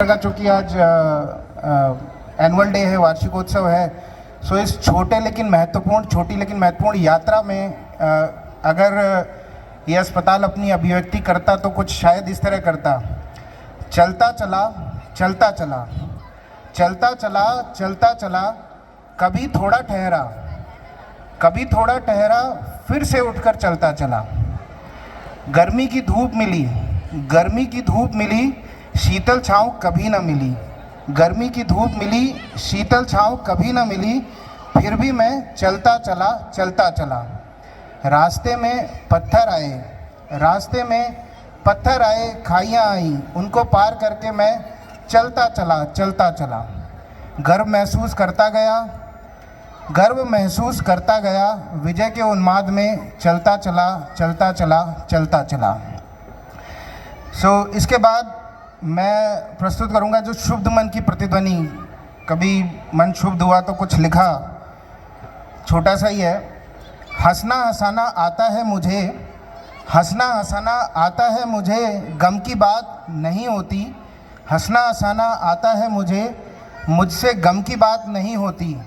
का चूँकि आज एनुअल डे है, वार्षिकोत्सव है, सो इस छोटी लेकिन महत्वपूर्ण यात्रा में अगर ये अस्पताल अपनी अभिव्यक्ति करता तो कुछ शायद इस तरह करता। चलता चला चलता चला, चलता चला चलता चला, कभी थोड़ा ठहरा, फिर से उठकर चलता चला। गर्मी की धूप मिली, शीतल छाँव कभी न मिली। गर्मी की धूप मिली, शीतल छाँव कभी न मिली, फिर भी मैं चलता चला। रास्ते में पत्थर आए, खाइयाँ आई, उनको पार करके मैं चलता चला। गर्व महसूस करता गया, विजय के उन्माद में चलता चला। इसके बाद मैं प्रस्तुत करूंगा जो शुभ मन की प्रतिध्वनि। कभी मन शुभ हुआ तो कुछ लिखा, छोटा सा ही है। हंसना हंसाना आता है मुझे, गम की बात नहीं होती। हंसना हंसाना आता है मुझसे गम की बात नहीं होती।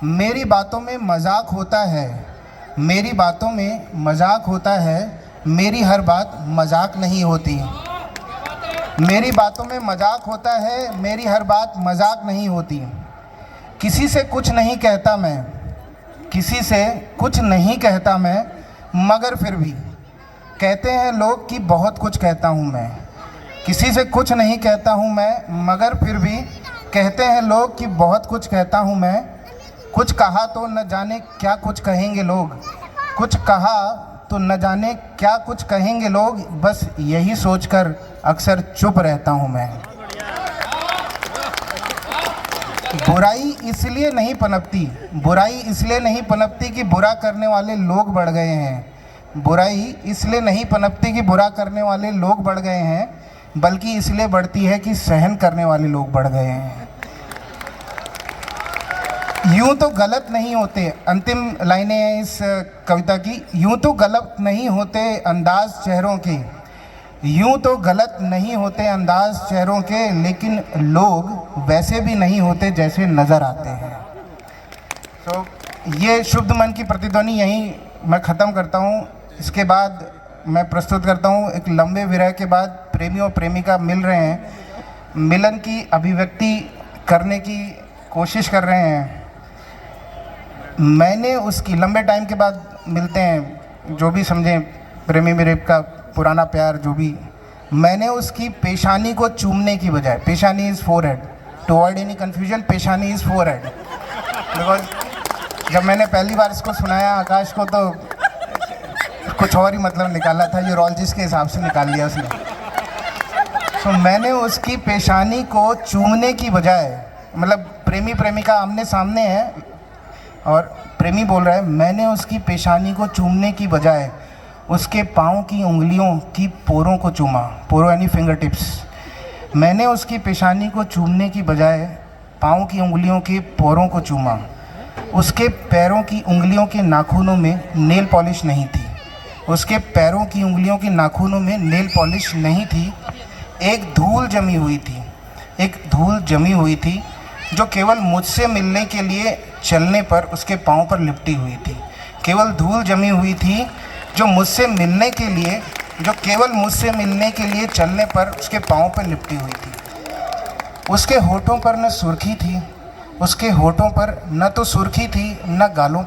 मेरी बातों में मजाक होता है, मेरी हर बात मजाक नहीं होती। मेरी बातों में मजाक होता है, मेरी हर बात मजाक नहीं होती। किसी से कुछ नहीं कहता मैं, मगर फिर भी कहते हैं लोग कि बहुत कुछ कहता हूँ मैं। किसी से कुछ नहीं कहता हूँ मैं, मगर फिर भी कहते हैं लोग कि बहुत कुछ कहता हूँ मैं। कुछ कहा तो न जाने क्या कुछ कहेंगे लोग, बस यही सोचकर अक्सर चुप रहता हूँ मैं। बुराई इसलिए नहीं पनपती कि बुरा करने वाले लोग बढ़ गए हैं। बल्कि इसलिए बढ़ती है कि सहन करने वाले लोग बढ़ गए हैं। यूं तो गलत नहीं होते, अंतिम लाइनें हैं इस कविता की। यूं तो गलत नहीं होते अंदाज चेहरों के, लेकिन लोग वैसे भी नहीं होते जैसे नज़र आते हैं। तो ये शुभ मन की प्रतिध्वनि यहीं मैं ख़त्म करता हूँ। इसके बाद मैं प्रस्तुत करता हूँ, एक लंबे विरह के बाद प्रेमी और प्रेमिका मिल रहे हैं, मिलन की अभिव्यक्ति करने की कोशिश कर रहे हैं। मैंने उसकी लंबे टाइम के बाद मिलते हैं, जो भी समझें प्रेमी मेरे का पुराना प्यार जो भी। मैंने उसकी पेशानी को चूमने की बजाय, पेशानी is forehead, to avoid any confusion, पेशानी इज़ फोरहेड। बिकॉज जब मैंने पहली बार इसको सुनाया आकाश को तो कुछ और ही मतलब निकाला था, यूरोलॉजिस्ट के हिसाब से निकाल लिया उसने। तो मैंने उसकी पेशानी को चूमने की बजाय, मतलब प्रेमी प्रेमिका आमने सामने है और प्रेमी बोल रहा है, मैंने उसकी पेशानी को चूमने की बजाय उसके पाँव की उंगलियों की पोरों को चूमा। पोरों यानी फिंगर टिप्स। मैंने उसकी पेशानी को चूमने की बजाय पाँव की उंगलियों के पोरों को चूमा। उसके पैरों की उंगलियों के नाखूनों में नेल पॉलिश नहीं थी। एक धूल जमी हुई थी जो केवल मुझसे मिलने के लिए चलने पर उसके पाँव पर लिपटी हुई थी। केवल मुझसे मिलने के लिए चलने पर उसके पाँव पर लिपटी हुई थी। उसके होठों पर न सुर्खी थी न गालों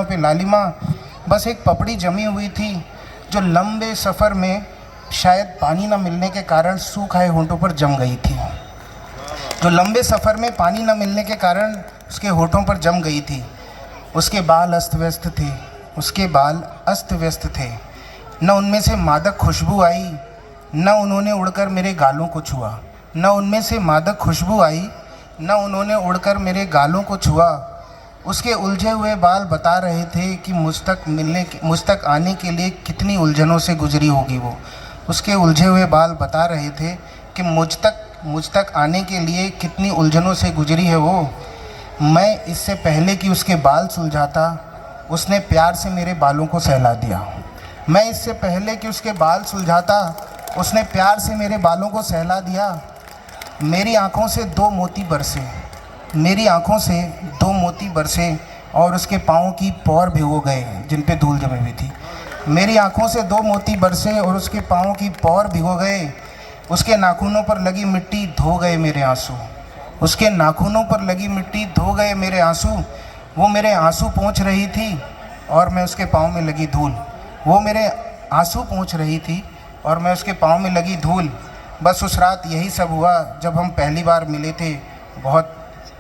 पे लालिमा। बस एक पपड़ी जमी हुई थी जो लंबे सफ़र में शायद पानी न मिलने के कारण सूख आए होठों पर जम गई थी। उसके होठों पर जम गई थी। उसके बाल अस्त व्यस्त थे। न उनमें से मादक खुशबू आई, न उन्होंने उड़कर मेरे गालों को छुआ। उसके उलझे हुए बाल बता रहे थे कि मुझ तक आने के लिए कितनी उलझनों से गुजरी होगी वो। उसके उलझे हुए बाल बता रहे थे कि मुझ तक आने के लिए कितनी उलझनों से गुजरी है वो। मैं इससे पहले कि उसके बाल सुलझाता, उसने प्यार से मेरे बालों को सहला दिया। मैं इससे पहले कि उसके बाल सुलझाता उसने प्यार से मेरे बालों को सहला दिया। मेरी आंखों से 2 मोती बरसे, मेरी आंखों से 2 मोती बरसे और उसके पाँव की पौर भिगो गए जिन पे धूल जमी हुई थी। मेरी आंखों से 2 मोती बरसे और उसके पाँव की पौर भिगो गए। उसके नाखूनों पर लगी मिट्टी धो गए मेरे आंसू, उसके नाखूनों पर लगी मिट्टी धो गए मेरे आंसू। वो मेरे आंसू पोंछ रही थी और मैं उसके पाँव में लगी धूल। वो मेरे आंसू पोंछ रही थी और मैं उसके पाँव में लगी धूल। बस उस रात यही सब हुआ जब हम पहली बार मिले थे। बहुत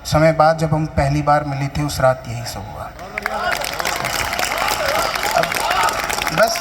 समय बाद जब हम पहली बार मिले थे, उस रात यही सब हुआ। अब बस